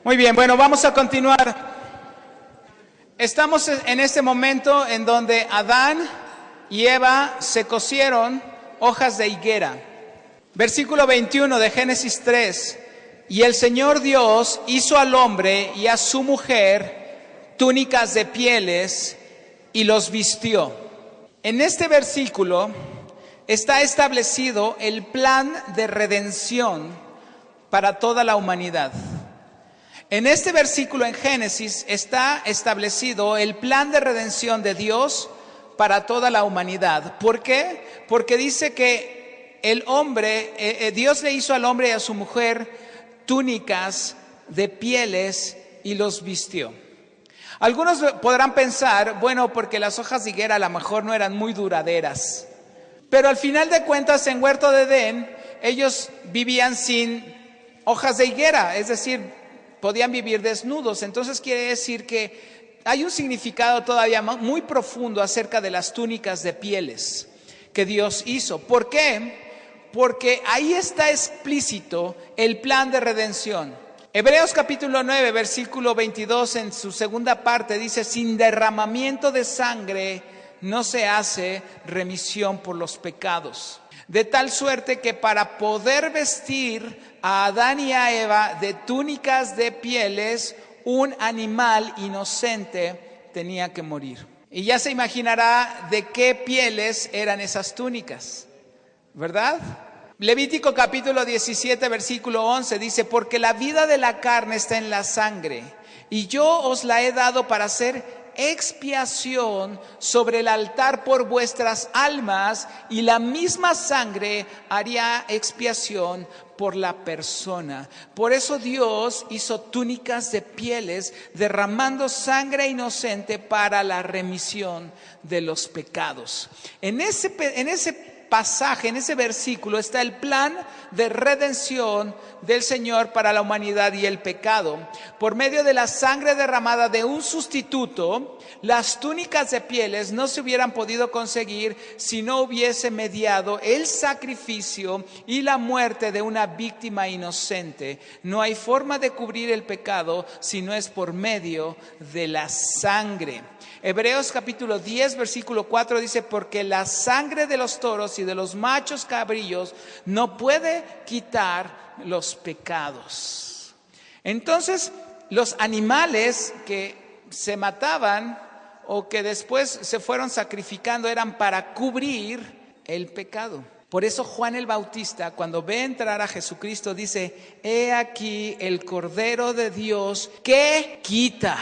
Muy bien, bueno, vamos a continuar. Estamos en este momento en donde Adán y Eva se cosieron hojas de higuera. Versículo 21 de Génesis 3. Y el Señor Dios hizo al hombre y a su mujer túnicas de pieles y los vistió. En este versículo está establecido el plan de redención para toda la humanidad. En este versículo en Génesis está establecido el plan de redención de Dios para toda la humanidad. ¿Por qué? Porque dice que Dios le hizo al hombre y a su mujer túnicas de pieles y los vistió. Algunos podrán pensar, bueno, porque las hojas de higuera a lo mejor no eran muy duraderas. Pero al final de cuentas, en Huerto de Edén, ellos vivían sin hojas de higuera, es decir, podían vivir desnudos. Entonces quiere decir que hay un significado todavía muy profundo acerca de las túnicas de pieles que Dios hizo. ¿Por qué? Porque ahí está explícito el plan de redención. Hebreos capítulo 9, versículo 22, en su segunda parte dice: sin derramamiento de sangre no se hace remisión por los pecados. De tal suerte que para poder vestir a Adán y a Eva de túnicas de pieles, un animal inocente tenía que morir. Y ya se imaginará de qué pieles eran esas túnicas, ¿verdad? Levítico capítulo 17, versículo 11 dice: porque la vida de la carne está en la sangre, y yo os la he dado para hacer expiación sobre el altar por vuestras almas, y la misma sangre haría expiación por la persona. Por eso Dios hizo túnicas de pieles, derramando sangre inocente para la remisión de los pecados. En ese pasaje, en ese versículo, está el plan de redención del Señor para la humanidad y el pecado. Por medio de la sangre derramada de un sustituto, las túnicas de pieles no se hubieran podido conseguir si no hubiese mediado el sacrificio y la muerte de una víctima inocente. No hay forma de cubrir el pecado si no es por medio de la sangre. Hebreos capítulo 10, versículo 4 dice: porque la sangre de los toros y de los machos cabrillos no puede quitar los pecados. Entonces, los animales que se mataban o que después se fueron sacrificando eran para cubrir el pecado. Por eso Juan el Bautista, cuando ve entrar a Jesucristo, dice: he aquí el Cordero de Dios que quita.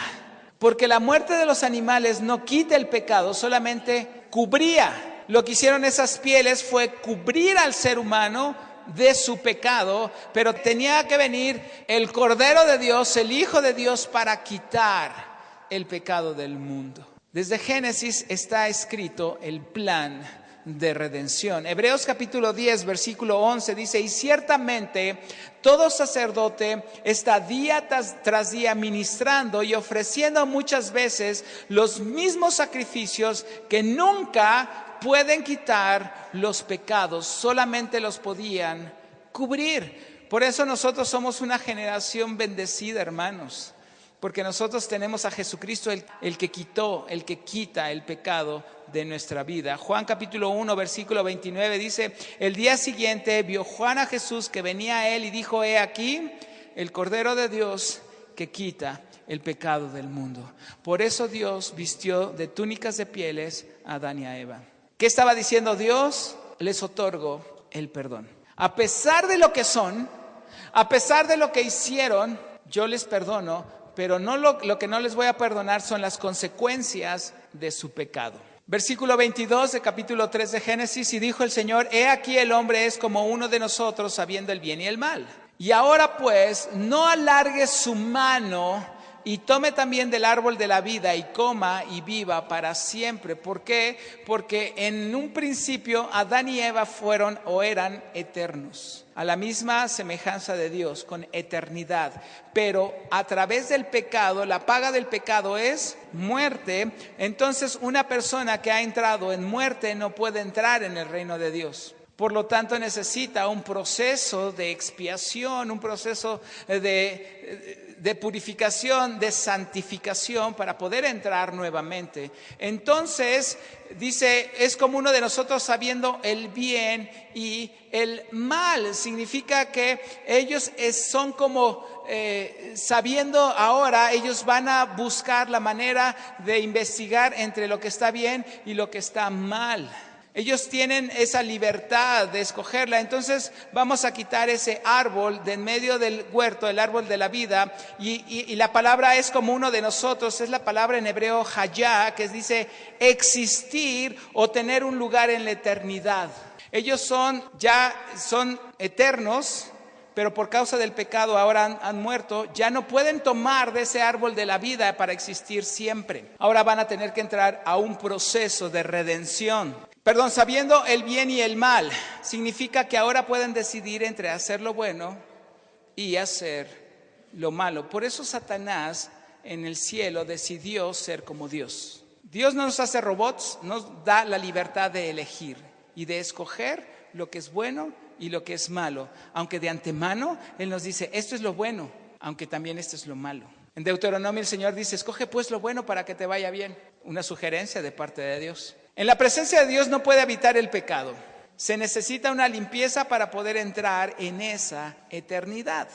Porque la muerte de los animales no quita el pecado, solamente cubría. Lo que hicieron esas pieles fue cubrir al ser humano de su pecado, pero tenía que venir el Cordero de Dios, el Hijo de Dios, para quitar el pecado del mundo. Desde Génesis está escrito el plan de redención. Hebreos capítulo 10, versículo 11 dice: y ciertamente todo sacerdote está día tras día ministrando y ofreciendo muchas veces los mismos sacrificios que nunca pueden quitar los pecados, solamente los podían cubrir. Por eso nosotros somos una generación bendecida, hermanos, porque nosotros tenemos a Jesucristo, el que quita el pecado de nuestra vida. Juan capítulo 1, versículo 29 dice: el día siguiente vio Juan a Jesús que venía a él y dijo: he aquí el Cordero de Dios que quita el pecado del mundo. Por eso Dios vistió de túnicas de pieles a Adán y a Eva. ¿Qué estaba diciendo Dios? Les otorgo el perdón. A pesar de lo que son, a pesar de lo que hicieron, yo les perdono, pero no lo que no les voy a perdonar son las consecuencias de su pecado. Versículo 22 de capítulo 3 de Génesis: y dijo el Señor: he aquí el hombre es como uno de nosotros, sabiendo el bien y el mal. Y ahora pues, no alargue su mano y tome también del árbol de la vida y coma y viva para siempre. ¿Por qué? Porque en un principio Adán y Eva fueron o eran eternos, a la misma semejanza de Dios, con eternidad. Pero a través del pecado, la paga del pecado es muerte. Entonces una persona que ha entrado en muerte no puede entrar en el reino de Dios. Por lo tanto, necesita un proceso de expiación, un proceso de de purificación, de santificación para poder entrar nuevamente. Entonces, dice, es como uno de nosotros sabiendo el bien y el mal. Significa que ellos son como sabiendo ahora, ellos van a buscar la manera de investigar entre lo que está bien y lo que está mal. Ellos tienen esa libertad de escogerla. Entonces vamos a quitar ese árbol de en medio del huerto, el árbol de la vida. Y la palabra es como uno de nosotros. Es la palabra en hebreo hayá, que dice existir o tener un lugar en la eternidad. Ellos son eternos, pero por causa del pecado ahora han muerto. Ya no pueden tomar de ese árbol de la vida para existir siempre. Ahora van a tener que entrar a un proceso de redención. Sabiendo el bien y el mal, significa que ahora pueden decidir entre hacer lo bueno y hacer lo malo. Por eso Satanás en el cielo decidió ser como Dios. Dios no nos hace robots, nos da la libertad de elegir y de escoger lo que es bueno y lo que es malo. Aunque de antemano Él nos dice, esto es lo bueno, aunque también esto es lo malo. En Deuteronomio el Señor dice, escoge pues lo bueno para que te vaya bien. Una sugerencia de parte de Dios. En la presencia de Dios no puede habitar el pecado. Se necesita una limpieza para poder entrar en esa eternidad.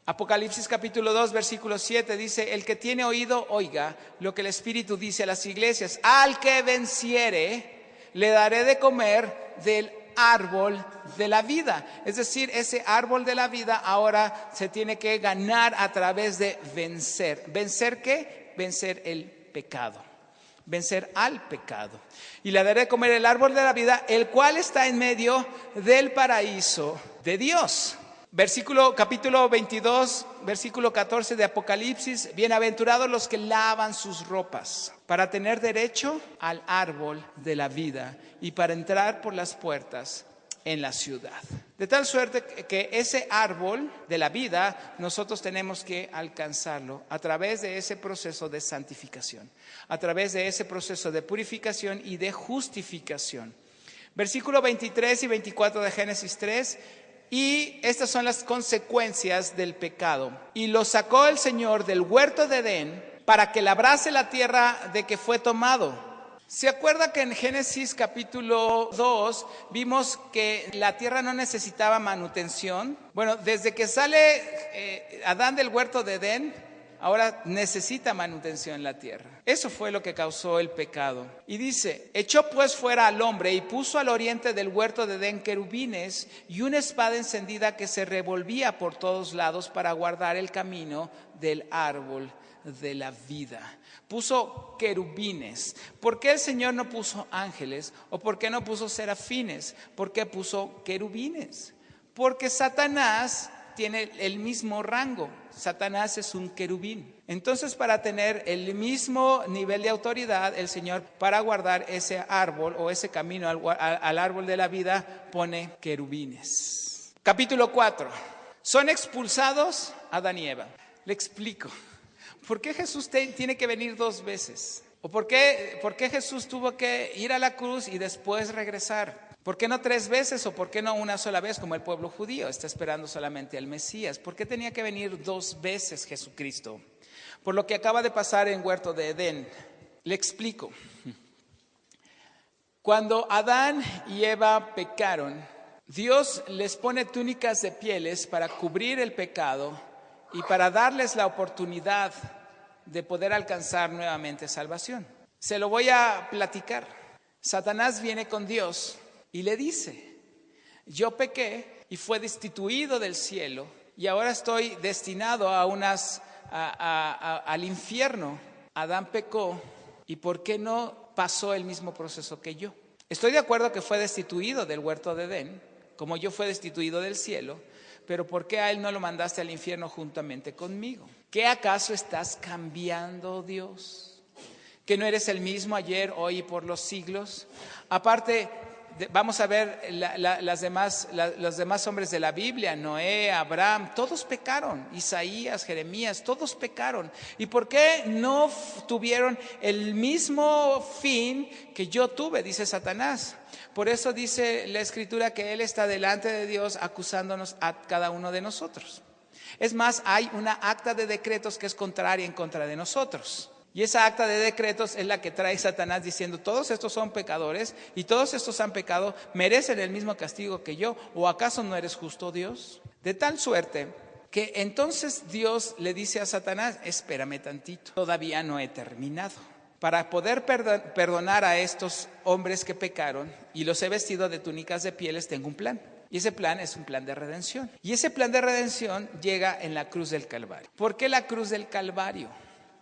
Apocalipsis capítulo 2, versículo 7 dice, el que tiene oído, oiga lo que el Espíritu dice a las iglesias. Al que venciere, le daré de comer del árbol de la vida. Es decir, ese árbol de la vida ahora se tiene que ganar a través de vencer. ¿Vencer qué? Vencer el pecado. Vencer al pecado. Y le daré de comer el árbol de la vida, el cual está en medio del paraíso de Dios. Capítulo 22, versículo 14 de Apocalipsis. Bienaventurados los que lavan sus ropas para tener derecho al árbol de la vida y para entrar por las puertas en la ciudad. De tal suerte que ese árbol de la vida nosotros tenemos que alcanzarlo a través de ese proceso de santificación, a través de ese proceso de purificación y de justificación. Versículo 23 y 24 de Génesis 3. Y estas son las consecuencias del pecado. Y lo sacó el Señor del huerto de Edén para que labrase la tierra de que fue tomado. ¿Se acuerda que en Génesis capítulo 2 vimos que la tierra no necesitaba manutención? Bueno, desde que sale Adán del huerto de Edén, ahora necesita manutención la tierra. Eso fue lo que causó el pecado. Y dice, echó pues fuera al hombre y puso al oriente del huerto de Edén querubines y una espada encendida que se revolvía por todos lados para guardar el camino del árbol de la vida. Puso querubines. ¿Por qué el Señor no puso ángeles? ¿O por qué no puso serafines? ¿Por qué puso querubines? Porque Satanás tiene el mismo rango. Satanás es un querubín. Entonces, para tener el mismo nivel de autoridad, el Señor, para guardar ese árbol o ese camino al árbol de la vida, pone querubines. Capítulo 4. Son expulsados Adán y Eva. Le explico. ¿Por qué Jesús tiene que venir 2 veces? ¿O por qué Jesús tuvo que ir a la cruz y después regresar? ¿Por qué no 3 veces o por qué no una sola vez como el pueblo judío está esperando solamente al Mesías? ¿Por qué tenía que venir 2 veces Jesucristo? Por lo que acaba de pasar en Huerto de Edén. Le explico. Cuando Adán y Eva pecaron, Dios les pone túnicas de pieles para cubrir el pecado y para darles la oportunidad de poder alcanzar nuevamente salvación. Se lo voy a platicar. Satanás viene con Dios y le dice, yo pequé y fue destituido del cielo y ahora estoy destinado al infierno. Adán pecó y ¿por qué no pasó el mismo proceso que yo? Estoy de acuerdo que fue destituido del huerto de Edén, como yo fui destituido del cielo, pero ¿por qué a él no lo mandaste al infierno juntamente conmigo? ¿Qué acaso estás cambiando, Dios? ¿Que no eres el mismo ayer, hoy y por los siglos? Aparte, vamos a ver los demás hombres de la Biblia, Noé, Abraham, todos pecaron, Isaías, Jeremías, todos pecaron. ¿Y por qué no tuvieron el mismo fin que yo tuve? Dice Satanás. Por eso dice la Escritura que Él está delante de Dios acusándonos a cada uno de nosotros. Es más, hay una acta de decretos que es contraria en contra de nosotros. Y esa acta de decretos es la que trae Satanás diciendo, todos estos son pecadores y todos estos han pecado, merecen el mismo castigo que yo. ¿O acaso no eres justo, Dios? De tal suerte que entonces Dios le dice a Satanás, espérame tantito, todavía no he terminado. Para poder perdonar a estos hombres que pecaron y los he vestido de túnicas de pieles, tengo un plan. Y ese plan es un plan de redención. Y ese plan de redención llega en la cruz del Calvario. ¿Por qué la cruz del Calvario?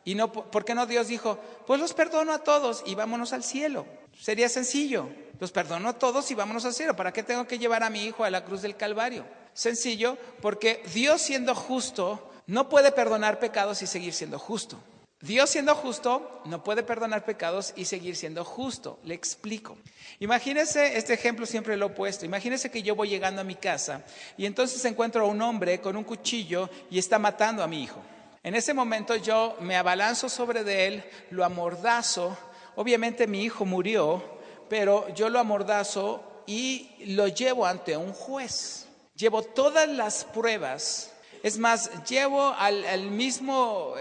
Y no, ¿por qué no Dios dijo, pues los perdono a todos y vámonos al cielo? Sería sencillo, los perdono a todos y vámonos al cielo. ¿Para qué tengo que llevar a mi hijo a la cruz del Calvario? Sencillo, porque Dios siendo justo no puede perdonar pecados y seguir siendo justo. Dios siendo justo no puede perdonar pecados y seguir siendo justo. Le explico. Imagínese, este ejemplo siempre lo he puesto. Imagínese que yo voy llegando a mi casa y entonces encuentro a un hombre con un cuchillo y está matando a mi hijo. En ese momento yo me abalanzo sobre de él, lo amordazo. Obviamente mi hijo murió, pero yo lo amordazo y lo llevo ante un juez. Llevo todas las pruebas. Es más, llevo al mismo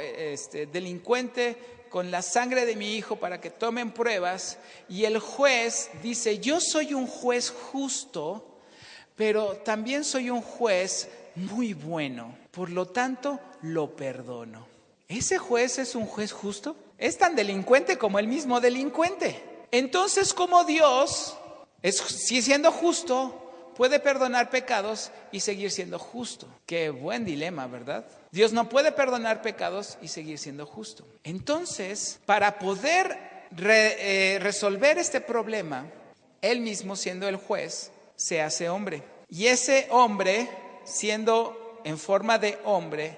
delincuente con la sangre de mi hijo para que tomen pruebas. Y el juez dice, yo soy un juez justo, pero también soy un juez muy bueno. Por lo tanto, lo perdono. ¿Ese juez es un juez justo? Es tan delincuente como el mismo delincuente. Entonces, como Dios, si siendo justo, puede perdonar pecados y seguir siendo justo. Qué buen dilema, ¿verdad? Dios no puede perdonar pecados y seguir siendo justo. Entonces, para poder resolver este problema, Él mismo, siendo el juez, se hace hombre. Y ese hombre, siendo en forma de hombre,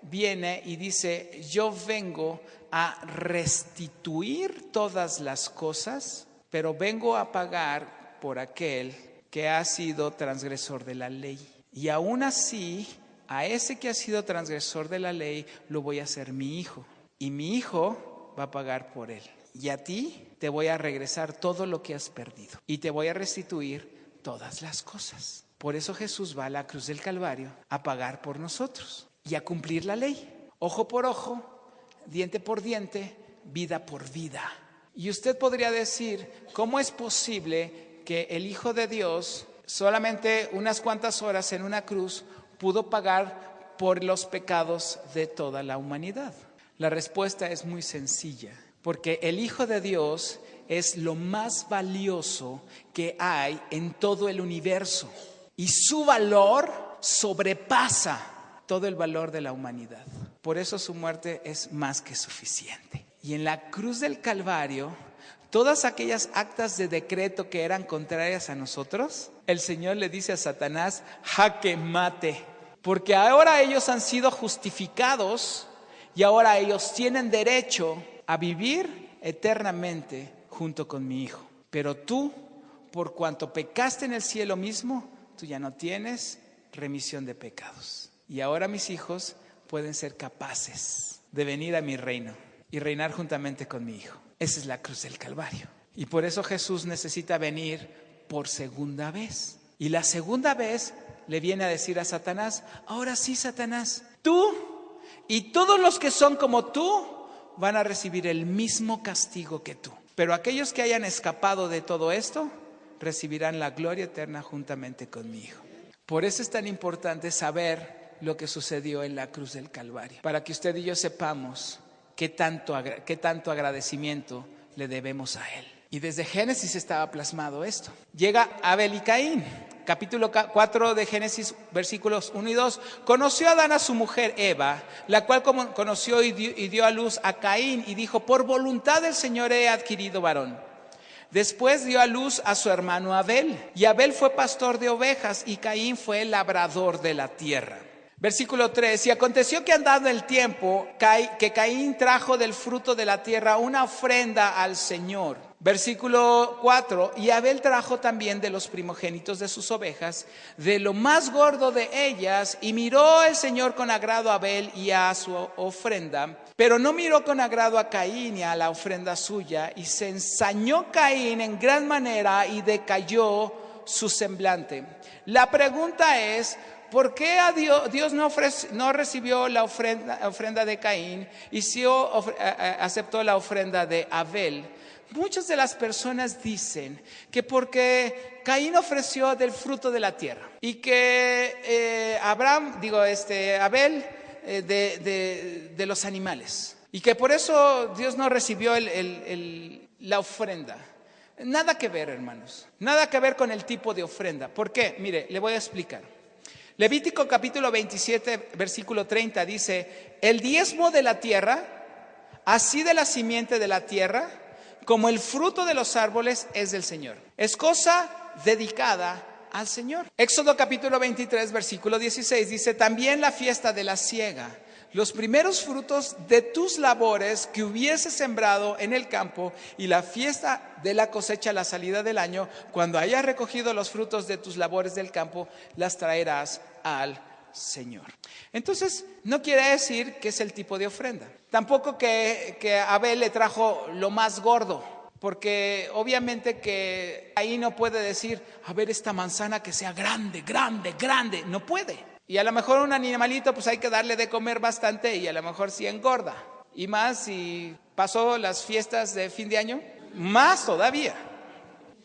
viene y dice, yo vengo a restituir todas las cosas, pero vengo a pagar por aquel que ha sido transgresor de la ley. Y aún así, a ese que ha sido transgresor de la ley, lo voy a hacer mi hijo. Y mi hijo va a pagar por él. Y a ti te voy a regresar todo lo que has perdido. Y te voy a restituir todas las cosas. Por eso Jesús va a la cruz del Calvario a pagar por nosotros y a cumplir la ley. Ojo por ojo, diente por diente, vida por vida. Y usted podría decir, ¿cómo es posible que el Hijo de Dios, solamente unas cuantas horas en una cruz, pudo pagar por los pecados de toda la humanidad? La respuesta es muy sencilla, porque el Hijo de Dios es lo más valioso que hay en todo el universo y su valor sobrepasa todo el valor de la humanidad. Por eso su muerte es más que suficiente. Y en la cruz del Calvario, todas aquellas actas de decreto que eran contrarias a nosotros, el Señor le dice a Satanás, jaque mate, porque ahora ellos han sido justificados y ahora ellos tienen derecho a vivir eternamente junto con mi Hijo. Pero tú, por cuanto pecaste en el cielo mismo, tú ya no tienes remisión de pecados. Y ahora mis hijos pueden ser capaces de venir a mi reino y reinar juntamente con mi Hijo. Esa es la cruz del Calvario. Y por eso Jesús necesita venir por segunda vez. Y la segunda vez le viene a decir a Satanás, ahora sí, Satanás, tú y todos los que son como tú van a recibir el mismo castigo que tú. Pero aquellos que hayan escapado de todo esto, recibirán la gloria eterna juntamente con mi Hijo. Por eso es tan importante saber lo que sucedió en la cruz del Calvario, para que usted y yo sepamos qué tanto agradecimiento le debemos a Él. Y desde Génesis estaba plasmado esto. Llega Abel y Caín, capítulo 4 de Génesis, versículos 1 y 2. Conoció Adán a su mujer Eva, la cual conoció y dio a luz a Caín, y dijo, por voluntad del Señor he adquirido varón. Después dio a luz a su hermano Abel, y Abel fue pastor de ovejas, y Caín fue labrador de la tierra. Versículo 3, y aconteció que andando el tiempo, que Caín trajo del fruto de la tierra una ofrenda al Señor. Versículo 4, y Abel trajo también de los primogénitos de sus ovejas, de lo más gordo de ellas, y miró el Señor con agrado a Abel y a su ofrenda, pero no miró con agrado a Caín y a la ofrenda suya, y se ensañó Caín en gran manera y decayó su semblante. La pregunta es, ¿por qué Dios no recibió la ofrenda de Caín y sí aceptó la ofrenda de Abel? Muchas de las personas dicen que porque Caín ofreció del fruto de la tierra y que Abel de los animales, y que por eso Dios no recibió la ofrenda. Nada que ver, hermanos, nada que ver con el tipo de ofrenda. ¿Por qué? Mire, le voy a explicar. Levítico capítulo 27, versículo 30 dice: el diezmo de la tierra, así de la simiente de la tierra, como el fruto de los árboles, es del Señor. Es cosa dedicada al Señor. Éxodo capítulo 23, versículo 16 dice: también la fiesta de la siega, los primeros frutos de tus labores que hubieses sembrado en el campo, y la fiesta de la cosecha a la salida del año, cuando hayas recogido los frutos de tus labores del campo, las traerás al Señor. Entonces, no quiere decir que es el tipo de ofrenda. Tampoco que Abel le trajo lo más gordo, porque obviamente que ahí no puede decir: a ver, esta manzana que sea grande, grande, grande. No puede. Y a lo mejor un animalito pues hay que darle de comer bastante, y a lo mejor sí engorda. Y más si pasó las fiestas de fin de año, más todavía.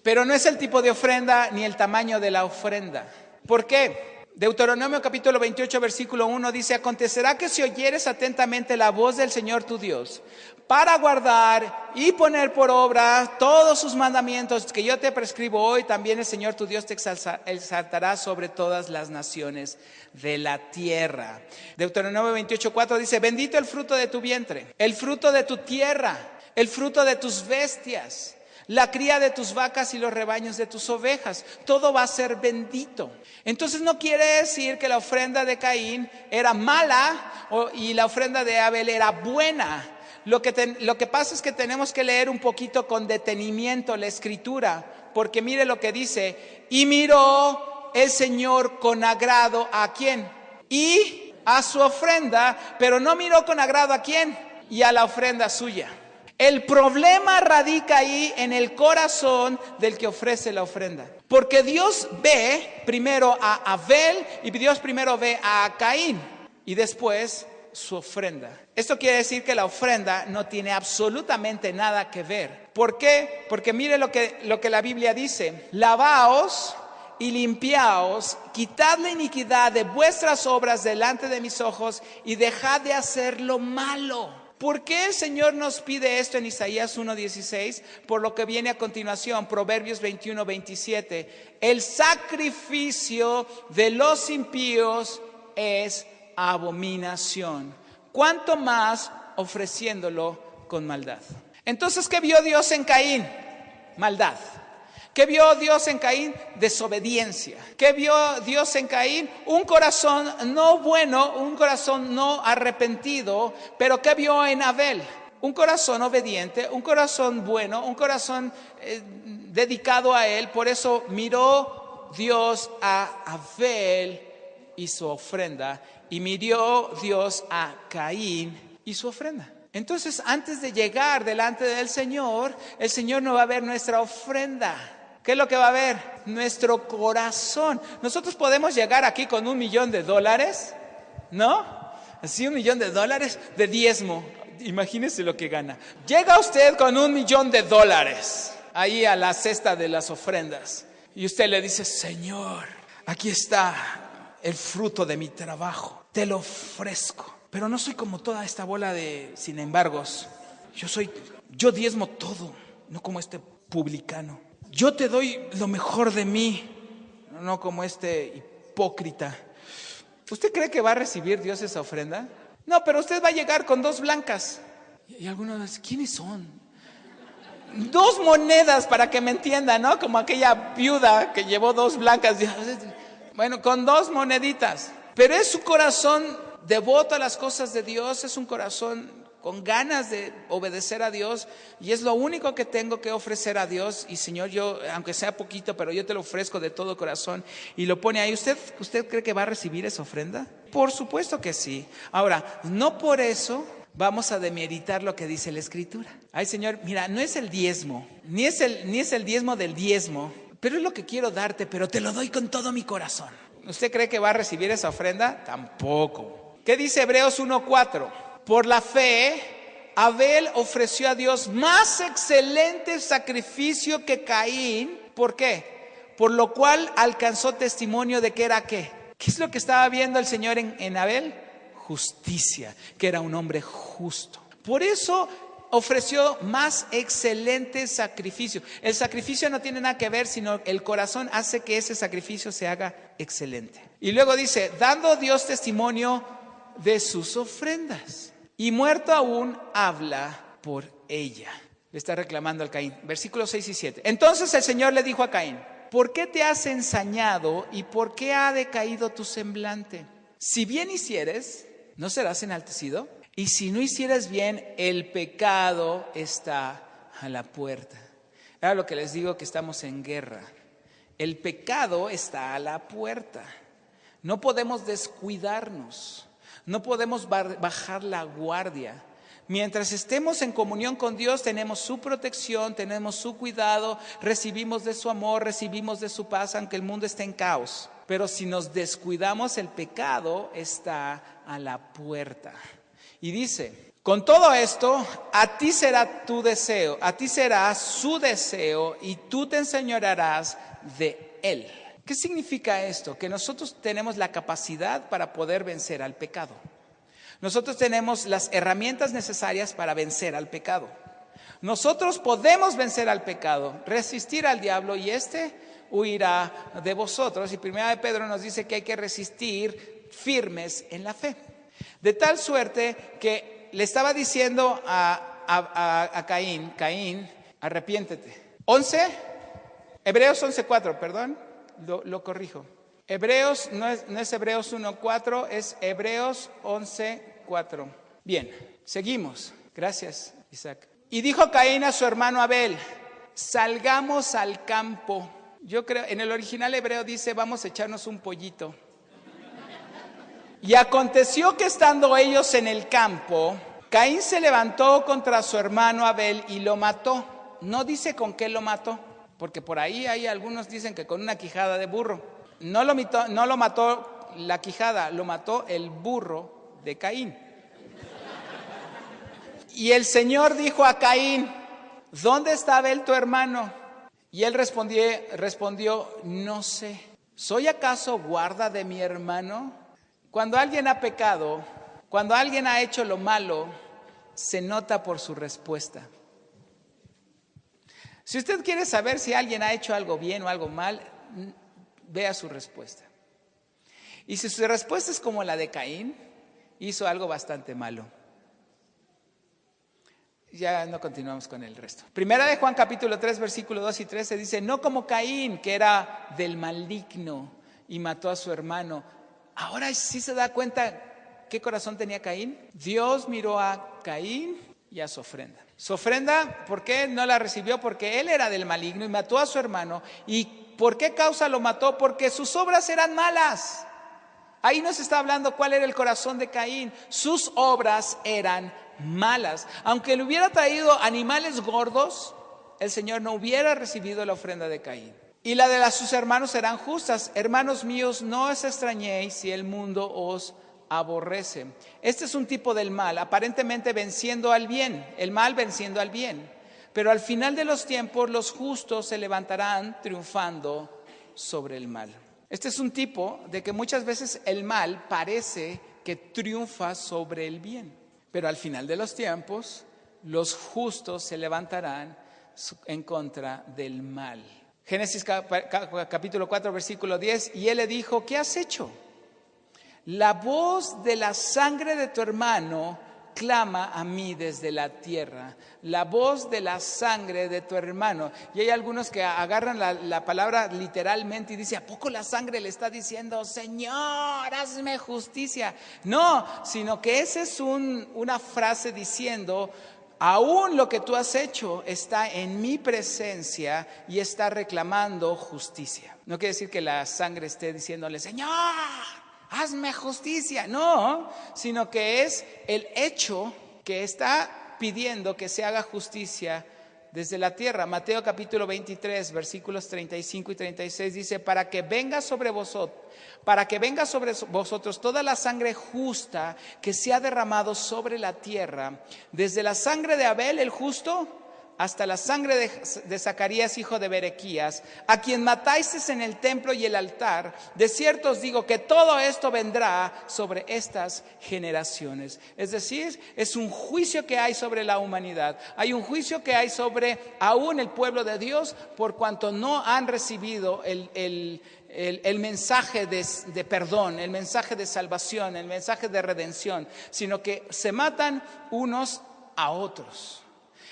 Pero no es el tipo de ofrenda ni el tamaño de la ofrenda. ¿Por qué? Deuteronomio capítulo 28, versículo 1 dice: acontecerá que si oyeres atentamente la voz del Señor tu Dios, para guardar y poner por obra todos sus mandamientos que yo te prescribo hoy, también el Señor tu Dios te exaltará sobre todas las naciones de la tierra. Deuteronomio 28, 4 dice: bendito el fruto de tu vientre, el fruto de tu tierra, el fruto de tus bestias, la cría de tus vacas y los rebaños de tus ovejas. Todo va a ser bendito. Entonces no quiere decir que la ofrenda de Caín era mala y la ofrenda de Abel era buena. Lo que pasa es que tenemos que leer un poquito con detenimiento la escritura, porque mire lo que dice: y miró el Señor con agrado ¿a quién? Y a su ofrenda, pero no miró con agrado ¿a quién? Y a la ofrenda suya. El problema radica ahí en el corazón del que ofrece la ofrenda. Porque Dios ve primero a Abel y Dios primero ve a Caín y después su ofrenda. Esto quiere decir que la ofrenda no tiene absolutamente nada que ver. ¿Por qué? Porque mire lo que la Biblia dice: lavaos y limpiaos, quitad la iniquidad de vuestras obras delante de mis ojos y dejad de hacer lo malo. ¿Por qué el Señor nos pide esto en Isaías 1:16? Por lo que viene a continuación, Proverbios 21:27. El sacrificio de los impíos es abominación, cuanto más ofreciéndolo con maldad. Entonces, ¿qué vio Dios en Caín? Maldad. ¿Qué vio Dios en Caín? Desobediencia. ¿Qué vio Dios en Caín? Un corazón no bueno, un corazón no arrepentido. Pero ¿qué vio en Abel? Un corazón obediente, un corazón bueno, un corazón dedicado a él. Por eso miró Dios a Abel y su ofrenda, y miró Dios a Caín y su ofrenda. Entonces, antes de llegar delante del Señor, el Señor no va a ver nuestra ofrenda. ¿Qué es lo que va a ver? Nuestro corazón. Nosotros podemos llegar aquí con $1,000,000, ¿no? Así $1,000,000 de diezmo. Imagínese lo que gana. Llega usted con $1,000,000 ahí a la cesta de las ofrendas, y usted le dice: Señor, aquí está el fruto de mi trabajo, te lo ofrezco. Pero no soy como toda esta bola de sin embargos. Yo diezmo todo, no como este publicano. Yo te doy lo mejor de mí, no como este hipócrita. ¿Usted cree que va a recibir Dios esa ofrenda? No, pero usted va a llegar con 2 blancas. Y algunos dicen: ¿quiénes son? 2 monedas, para que me entiendan, ¿no? Como aquella viuda que llevó 2 blancas. Bueno, con 2 moneditas. Pero es su corazón devoto a las cosas de Dios, es un corazón con ganas de obedecer a Dios, y es lo único que tengo que ofrecer a Dios. Y Señor, yo, aunque sea poquito, pero yo te lo ofrezco de todo corazón, y lo pone ahí. ¿Usted cree que va a recibir esa ofrenda? Por supuesto que sí. Ahora, no por eso vamos a demeritar lo que dice la Escritura. Ay, Señor, mira, no es el diezmo, ni es el diezmo del diezmo, pero es lo que quiero darte, pero te lo doy con todo mi corazón. ¿Usted cree que va a recibir esa ofrenda? Tampoco. ¿Qué dice Hebreos 1:4? Por la fe, Abel ofreció a Dios más excelente sacrificio que Caín. ¿Por qué? Por lo cual alcanzó testimonio de que era ¿qué? ¿Qué es lo que estaba viendo el Señor en Abel? Justicia, que era un hombre justo. Por eso ofreció más excelente sacrificio. El sacrificio no tiene nada que ver, sino el corazón hace que ese sacrificio se haga excelente. Y luego dice, dando Dios testimonio de sus ofrendas. Y muerto aún habla por ella. Le está reclamando al Caín. Versículos 6 y 7. Entonces el Señor le dijo a Caín, ¿por qué te has ensañado y por qué ha decaído tu semblante? Si bien hicieres, ¿no serás enaltecido? Y si no hicieras bien, el pecado está a la puerta. Era lo que les digo, que estamos en guerra. El pecado está a la puerta. No podemos descuidarnos. No podemos bajar la guardia. Mientras estemos en comunión con Dios, tenemos su protección, tenemos su cuidado, recibimos de su amor, recibimos de su paz, aunque el mundo esté en caos. Pero si nos descuidamos, el pecado está a la puerta. Y dice, con todo esto, a ti será tu deseo, a ti será su deseo y tú te enseñorearás de él. ¿Qué significa esto? Que nosotros tenemos la capacidad para poder vencer al pecado. Nosotros tenemos las herramientas necesarias para vencer al pecado. Nosotros podemos vencer al pecado, resistir al diablo y éste huirá de vosotros. Y 1 de Pedro nos dice que hay que resistir firmes en la fe. De tal suerte que le estaba diciendo a Caín, Caín, arrepiéntete. Hebreos 11:4, perdón, lo corrijo. Hebreos no es Hebreos 1:4, es Hebreos 11:4. Bien, seguimos. Gracias, Isaac. Y dijo Caín a su hermano Abel, salgamos al campo. Yo creo, en el original hebreo dice, vamos a echarnos un pollito. Y aconteció que estando ellos en el campo, Caín se levantó contra su hermano Abel y lo mató. No dice con qué lo mató, porque por ahí hay algunos dicen que con una quijada de burro. No lo mató la quijada, lo mató el burro de Caín. Y el Señor dijo a Caín, ¿dónde está Abel tu hermano? Y él respondió, no sé. ¿Soy acaso guarda de mi hermano? Cuando alguien ha pecado, cuando alguien ha hecho lo malo, se nota por su respuesta. Si usted quiere saber si alguien ha hecho algo bien o algo mal, vea su respuesta. Y si su respuesta es como la de Caín, hizo algo bastante malo. Ya no continuamos con el resto. Primera de Juan capítulo 3, versículo 2 y 13 dice, no como Caín, que era del maligno y mató a su hermano. Ahora sí se da cuenta qué corazón tenía Caín. Dios miró a Caín y a su ofrenda. Su ofrenda, ¿por qué no la recibió? Porque él era del maligno y mató a su hermano. ¿Y por qué causa lo mató? Porque sus obras eran malas. Ahí nos está hablando cuál era el corazón de Caín. Sus obras eran malas. Aunque le hubiera traído animales gordos, el Señor no hubiera recibido la ofrenda de Caín. Y la de sus hermanos serán justas. Hermanos míos, no os extrañéis si el mundo os aborrece. Este es un tipo del mal, aparentemente venciendo al bien, el mal venciendo al bien. Pero al final de los tiempos, los justos se levantarán triunfando sobre el mal. Este es un tipo de que muchas veces el mal parece que triunfa sobre el bien. Pero al final de los tiempos, los justos se levantarán en contra del mal. Génesis capítulo 4, versículo 10, y él le dijo, ¿qué has hecho? La voz de la sangre de tu hermano clama a mí desde la tierra. La voz de la sangre de tu hermano. Y hay algunos que agarran la palabra literalmente y dicen, ¿a poco la sangre le está diciendo, Señor, hazme justicia? No, sino que esa es una frase diciendo, aún lo que tú has hecho está en mi presencia y está reclamando justicia. No quiere decir que la sangre esté diciéndole, Señor, hazme justicia. No, sino que es el hecho que está pidiendo que se haga justicia desde la tierra. Mateo capítulo 23, versículos 35 y 36 dice, para que venga sobre vosotros toda la sangre justa que se ha derramado sobre la tierra, desde la sangre de Abel el justo hasta la sangre de Zacarías, hijo de Berequías, a quien matasteis en el templo y el altar. De cierto os digo que todo esto vendrá sobre estas generaciones. Es decir, es un juicio que hay sobre la humanidad. Hay un juicio que hay sobre aún el pueblo de Dios, por cuanto no han recibido el mensaje de perdón, el mensaje de salvación, el mensaje de redención, sino que se matan unos a otros.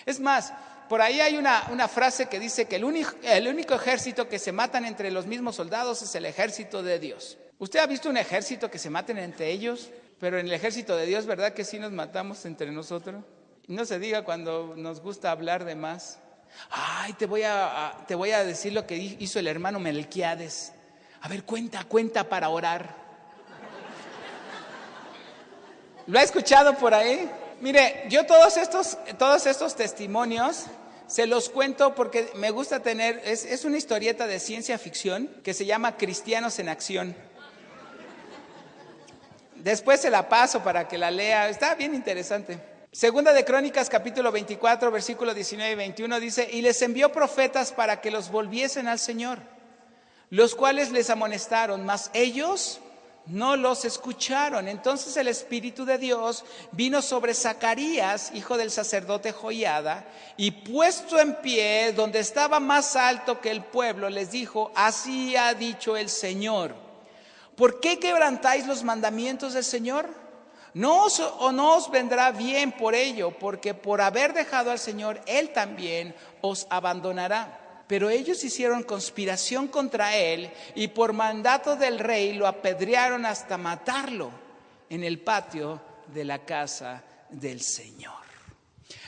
Es más, por ahí hay una frase que dice que el único ejército que se matan entre los mismos soldados es el ejército de Dios. ¿Usted ha visto un ejército que se maten entre ellos? Pero en el ejército de Dios, ¿verdad que sí nos matamos entre nosotros? No se diga cuando nos gusta hablar de más. Ay, te voy a decir lo que hizo el hermano Melquiades. A ver, cuenta para orar. ¿Lo ha escuchado por ahí? Mire, yo todos estos testimonios se los cuento porque me gusta tener, es una historieta de ciencia ficción que se llama Cristianos en Acción. Después se la paso para que la lea, está bien interesante. Segunda de Crónicas capítulo 24, versículo 19 y 21 dice, y les envió profetas para que los volviesen al Señor, los cuales les amonestaron, mas ellos no los escucharon. Entonces el Espíritu de Dios vino sobre Zacarías, hijo del sacerdote Joiada, y puesto en pie, donde estaba más alto que el pueblo, les dijo, así ha dicho el Señor, ¿por qué quebrantáis los mandamientos del Señor? No os vendrá bien por ello, porque por haber dejado al Señor, Él también os abandonará. Pero ellos hicieron conspiración contra él y por mandato del rey lo apedrearon hasta matarlo en el patio de la casa del Señor.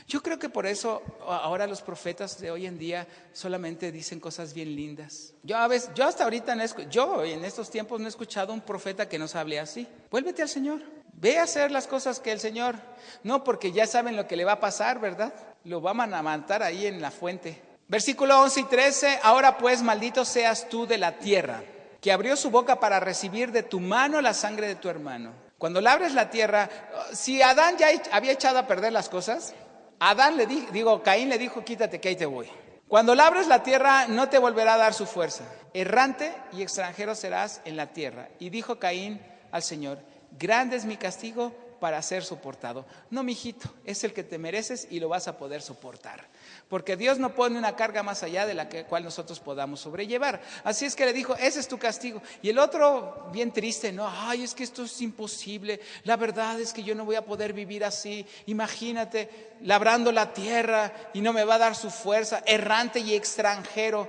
Yo creo que por eso ahora los profetas de hoy en día solamente dicen cosas bien lindas. Yo hasta ahorita en estos tiempos no he escuchado un profeta que nos hable así. Vuélvete al Señor. Ve a hacer las cosas que el Señor, no porque ya saben lo que le va a pasar, ¿verdad? Lo van a matar ahí en la fuente. Versículo 11 y 13, ahora pues maldito seas tú de la tierra, que abrió su boca para recibir de tu mano la sangre de tu hermano. Cuando labres la tierra, si Adán ya había echado a perder las cosas, Caín le dijo, quítate que ahí te voy. Cuando labres la tierra no te volverá a dar su fuerza, errante y extranjero serás en la tierra. Y dijo Caín al Señor, grande es mi castigo para ser soportado. No, mijito, es el que te mereces y lo vas a poder soportar. Porque Dios no pone una carga más allá de la cual nosotros podamos sobrellevar. Así es que le dijo, ese es tu castigo. Y el otro, bien triste, no, ay, es que esto es imposible. La verdad es que yo no voy a poder vivir así. Imagínate, labrando la tierra y no me va a dar su fuerza, errante y extranjero.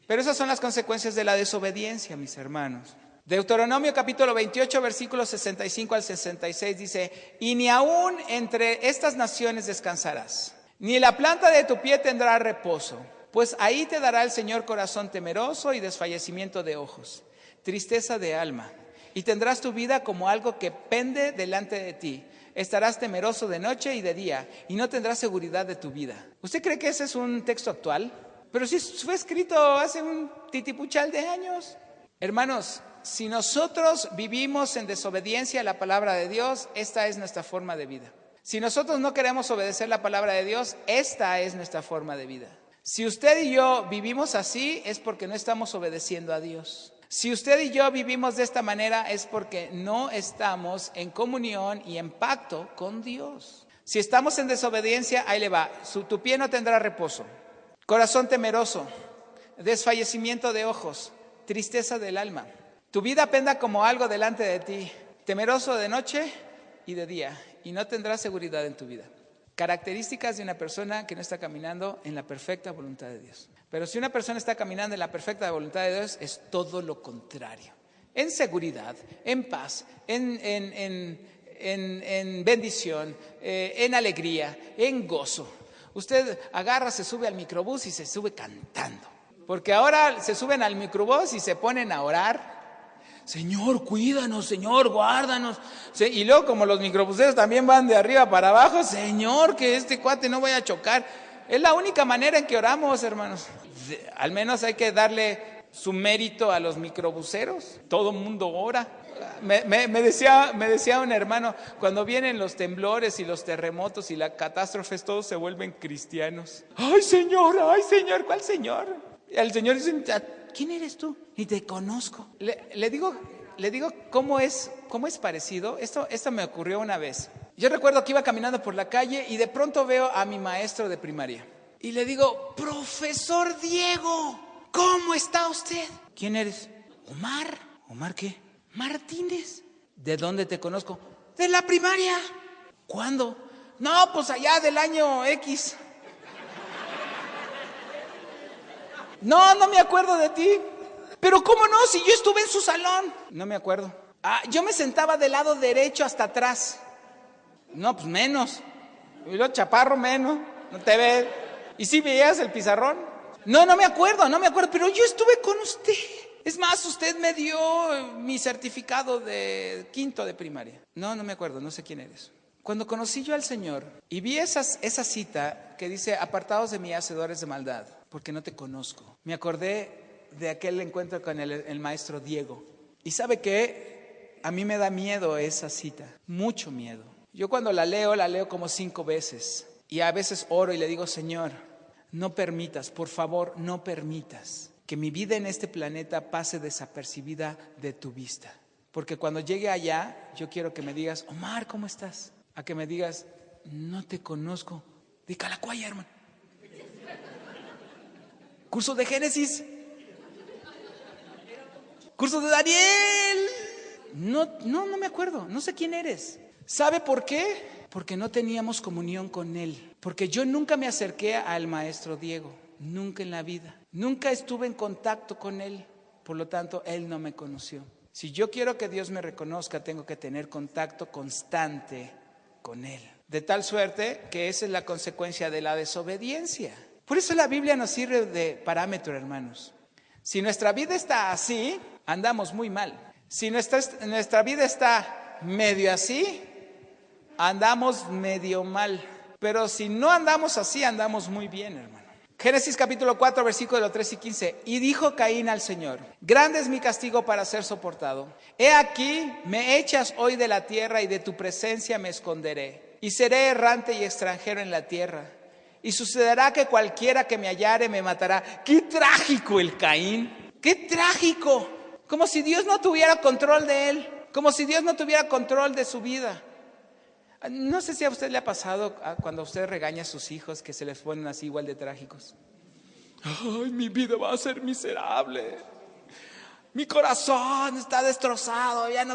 Pero esas son las consecuencias de la desobediencia, mis hermanos. Deuteronomio capítulo 28, versículos 65 al 66 dice, y ni aún entre estas naciones descansarás, ni la planta de tu pie tendrá reposo, pues ahí te dará el Señor corazón temeroso y desfallecimiento de ojos, tristeza de alma, y tendrás tu vida como algo que pende delante de ti. Estarás temeroso de noche y de día, y no tendrás seguridad de tu vida. ¿Usted cree que ese es un texto actual? Pero sí fue escrito hace un titipuchal de años. Hermanos, si nosotros vivimos en desobediencia a la palabra de Dios, esta es nuestra forma de vida. Si nosotros no queremos obedecer la palabra de Dios, esta es nuestra forma de vida. Si usted y yo vivimos así, es porque no estamos obedeciendo a Dios. Si usted y yo vivimos de esta manera, es porque no estamos en comunión y en pacto con Dios. Si estamos en desobediencia, ahí le va. Tu pie no tendrá reposo, corazón temeroso, desfallecimiento de ojos, tristeza del alma. Tu vida penda como algo delante de ti, temeroso de noche y de día, y no tendrás seguridad en tu vida. Características de una persona que no está caminando en la perfecta voluntad de Dios. Pero si una persona está caminando en la perfecta voluntad de Dios, es todo lo contrario. En seguridad, en paz, en bendición, en alegría, en gozo. Usted agarra, se sube al microbús y se sube cantando. Porque ahora se suben al microbús y se ponen a orar. Señor, cuídanos, Señor, guárdanos. Y luego como los microbuseros también van de arriba para abajo, Señor, que este cuate no vaya a chocar. Es la única manera en que oramos, hermanos. Al menos hay que darle su mérito a los microbuseros. Todo mundo ora. Me decía un hermano, cuando vienen los temblores y los terremotos y las catástrofes, todos se vuelven cristianos. Ay, Señor, ¿cuál Señor? Y el Señor dice, ¿quién eres tú? Ni te conozco. Le digo cómo es parecido. Esto me ocurrió una vez. Yo recuerdo que iba caminando por la calle y de pronto veo a mi maestro de primaria. Y le digo, profesor Diego, ¿cómo está usted? ¿Quién eres? Omar. ¿Omar qué? Martínez. ¿De dónde te conozco? De la primaria. ¿Cuándo? No, pues allá del año X. No me acuerdo de ti. Pero ¿cómo no? Si yo estuve en su salón. No me acuerdo. Yo me sentaba del lado derecho hasta atrás. No, pues menos. Y lo chaparro menos. No te ves. ¿Y si veías el pizarrón? No me acuerdo, pero yo estuve con usted. Es más, usted me dio mi certificado de 5º de primaria. No me acuerdo, no sé quién eres. Cuando conocí yo al Señor y vi esa cita que dice, apartados de mí, hacedores de maldad, porque no te conozco. Me acordé de aquel encuentro con el maestro Diego. ¿Y sabe qué? A mí me da miedo esa cita, mucho miedo. Yo cuando la leo como 5 veces. Y a veces oro y le digo, Señor, no permitas, por favor, no permitas que mi vida en este planeta pase desapercibida de tu vista. Porque cuando llegue allá, yo quiero que me digas, Omar, ¿cómo estás? A que me digas, no te conozco. De Calacuaya, hermano. Curso de Génesis. Curso de Daniel. No me acuerdo, no sé quién eres. ¿Sabe por qué? Porque no teníamos comunión con él. Porque yo nunca me acerqué al maestro Diego. Nunca en la vida. Nunca estuve en contacto con él. Por lo tanto, él no me conoció. Si yo quiero que Dios me reconozca, tengo que tener contacto constante con él. De tal suerte que esa es la consecuencia de la desobediencia. Por eso la Biblia nos sirve de parámetro, hermanos. Si nuestra vida está así, andamos muy mal. Si nuestra vida está medio así, andamos medio mal. Pero si no andamos así, andamos muy bien, hermano. Génesis capítulo 4, versículos 3 y 15. Y dijo Caín al Señor, grande es mi castigo para ser soportado. He aquí, me echas hoy de la tierra y de tu presencia me esconderé. Y seré errante y extranjero en la tierra. Y sucederá que cualquiera que me hallare me matará. ¡Qué trágico el Caín! ¡Qué trágico! Como si Dios no tuviera control de él. Como si Dios no tuviera control de su vida. No sé si a usted le ha pasado cuando usted regaña a sus hijos que se les ponen así igual de trágicos. Ay, mi vida va a ser miserable. Mi corazón está destrozado. Ya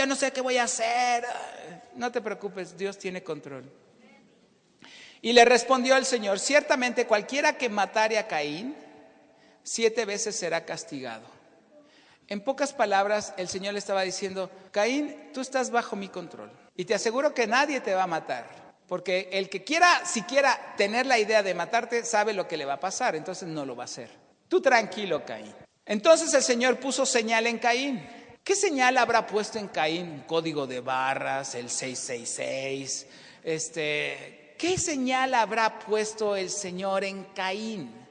no sé qué voy a hacer. No te preocupes, Dios tiene control. Y le respondió el Señor, ciertamente cualquiera que matare a Caín, 7 veces será castigado. En pocas palabras, el Señor le estaba diciendo, Caín, tú estás bajo mi control. Y te aseguro que nadie te va a matar. Porque el que quiera siquiera tener la idea de matarte, sabe lo que le va a pasar. Entonces no lo va a hacer. Tú tranquilo, Caín. Entonces el Señor puso señal en Caín. ¿Qué señal habrá puesto en Caín? Un código de barras, el 666. ¿Qué señal habrá puesto el Señor en Caín?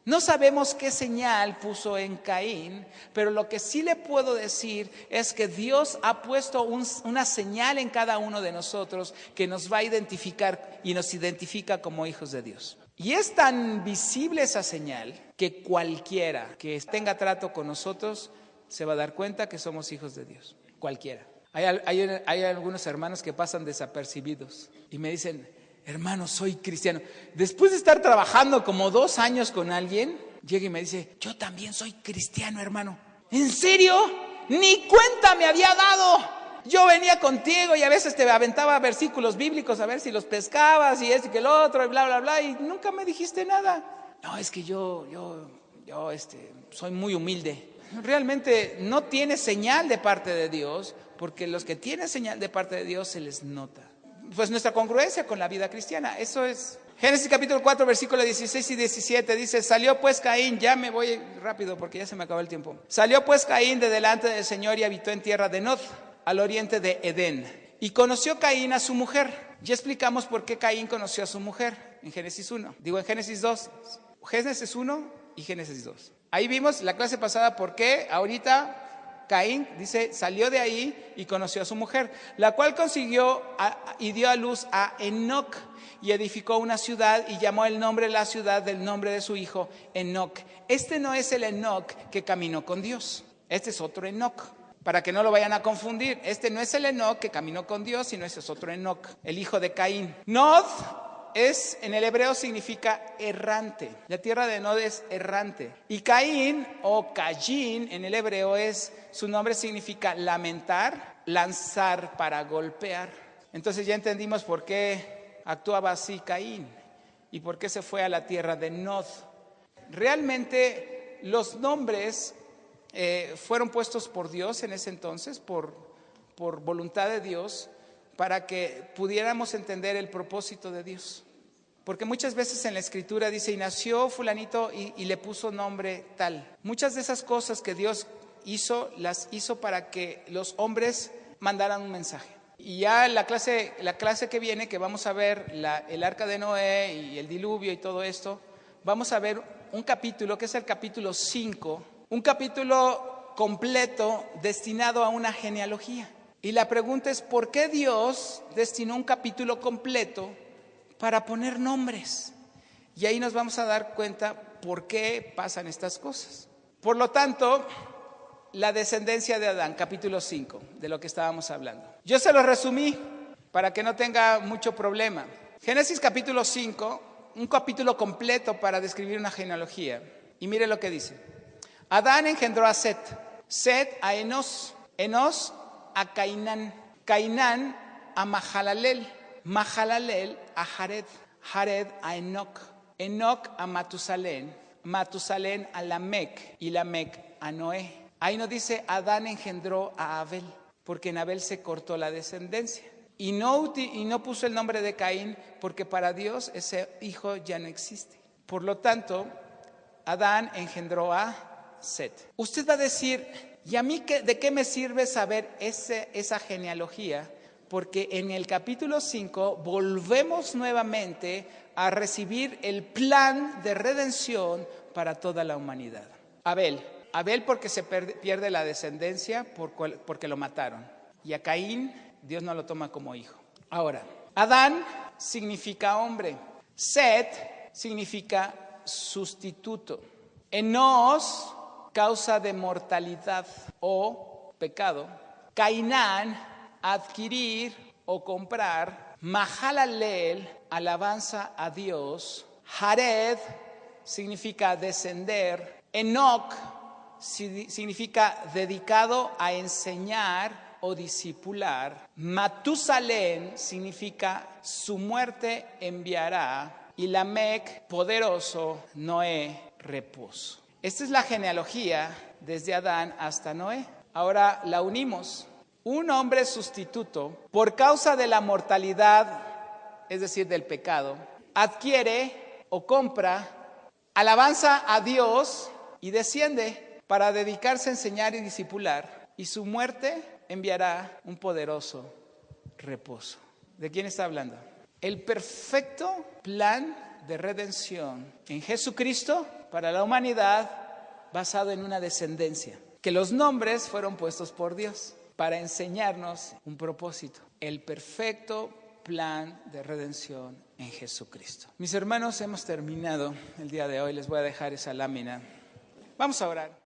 No sabemos qué señal puso en Caín, pero lo que sí le puedo decir es que Dios ha puesto una señal en cada uno de nosotros que nos va a identificar y nos identifica como hijos de Dios. Y es tan visible esa señal que cualquiera que tenga trato con nosotros se va a dar cuenta que somos hijos de Dios. Cualquiera. Hay algunos hermanos que pasan desapercibidos y me dicen, hermano, soy cristiano. Después de estar trabajando como 2 años con alguien, llega y me dice, yo también soy cristiano, hermano. ¿En serio? Ni cuenta me había dado. Yo venía contigo y a veces te aventaba versículos bíblicos a ver si los pescabas y esto y que el otro y bla, bla, bla, y nunca me dijiste nada. No, es que yo soy muy humilde. Realmente no tiene señal de parte de Dios, porque los que tienen señal de parte de Dios se les nota. Pues nuestra congruencia con la vida cristiana, eso es. Génesis capítulo 4, versículos 16 y 17 dice, salió pues Caín, ya me voy rápido porque ya se me acabó el tiempo. Salió pues Caín de delante del Señor y habitó en tierra de Nod, al oriente de Edén. Y conoció Caín a su mujer, Ya explicamos por qué Caín conoció a su mujer en Génesis 1. Digo, en Génesis 2. Génesis 1 y Génesis 2. Ahí vimos la clase pasada por qué ahorita Caín, dice, salió de ahí y conoció a su mujer, la cual consiguió y dio a luz a Enoc y edificó una ciudad y llamó el nombre de la ciudad del nombre de su hijo Enoc. Este no es el Enoc que caminó con Dios, este es otro Enoc. Para que no lo vayan a confundir, este no es el Enoc que caminó con Dios, sino ese es otro Enoc, el hijo de Caín. Nod en el hebreo significa errante. La tierra de Nod es errante. Y Caín o Caín en el hebreo su nombre significa lamentar, lanzar para golpear. Entonces ya entendimos por qué actuaba así Caín y por qué se fue a la tierra de Nod. Realmente los nombres fueron puestos por Dios en ese entonces, por voluntad de Dios, para que pudiéramos entender el propósito de Dios. Porque muchas veces en la Escritura dice, y nació fulanito y le puso nombre tal. Muchas de esas cosas que Dios hizo, las hizo para que los hombres mandaran un mensaje. Y ya la clase que viene, que vamos a ver el arca de Noé y el diluvio y todo esto, vamos a ver un capítulo que es el capítulo 5, un capítulo completo destinado a una genealogía. Y la pregunta es, ¿por qué Dios destinó un capítulo completo para poner nombres? Y ahí nos vamos a dar cuenta por qué pasan estas cosas. Por lo tanto, la descendencia de Adán, capítulo 5, de lo que estábamos hablando. Yo se lo resumí para que no tenga mucho problema. Génesis capítulo 5, un capítulo completo para describir una genealogía. Y mire lo que dice. Adán engendró a Set, Set a Enos, Enos a Cainán, Cainán a Mahalalel, Mahalalel a Jared, Jared a Enoc, Enoc a Matusalén, Matusalén a Lamec y Lamec a Noé. Ahí no dice Adán engendró a Abel, porque en Abel se cortó la descendencia. Y no puso el nombre de Caín, porque para Dios ese hijo ya no existe. Por lo tanto, Adán engendró a Set. Usted va a decir, ¿y a mí de qué me sirve saber esa genealogía? Porque en el capítulo 5 volvemos nuevamente a recibir el plan de redención para toda la humanidad. Abel porque se pierde la descendencia porque lo mataron. Y a Caín Dios no lo toma como hijo. Ahora, Adán significa hombre. Set significa sustituto. Enos, causa de mortalidad o pecado. Cainán, adquirir o comprar. Mahalalel, alabanza a Dios. Jared significa descender. Enoc significa dedicado a enseñar o discipular. Matusalén significa su muerte enviará. Y Lamec, poderoso. Noé, reposo. Esta es la genealogía desde Adán hasta Noé. Ahora la unimos. Un hombre sustituto, por causa de la mortalidad, es decir, del pecado, adquiere o compra alabanza a Dios y desciende para dedicarse a enseñar y discipular. Y su muerte enviará un poderoso reposo. ¿De quién está hablando? El perfecto plan de redención en Jesucristo para la humanidad, basado en una descendencia, que los nombres fueron puestos por Dios para enseñarnos un propósito, el perfecto plan de redención en Jesucristo. Mis hermanos, hemos terminado el día de hoy. Les voy a dejar esa lámina. Vamos a orar.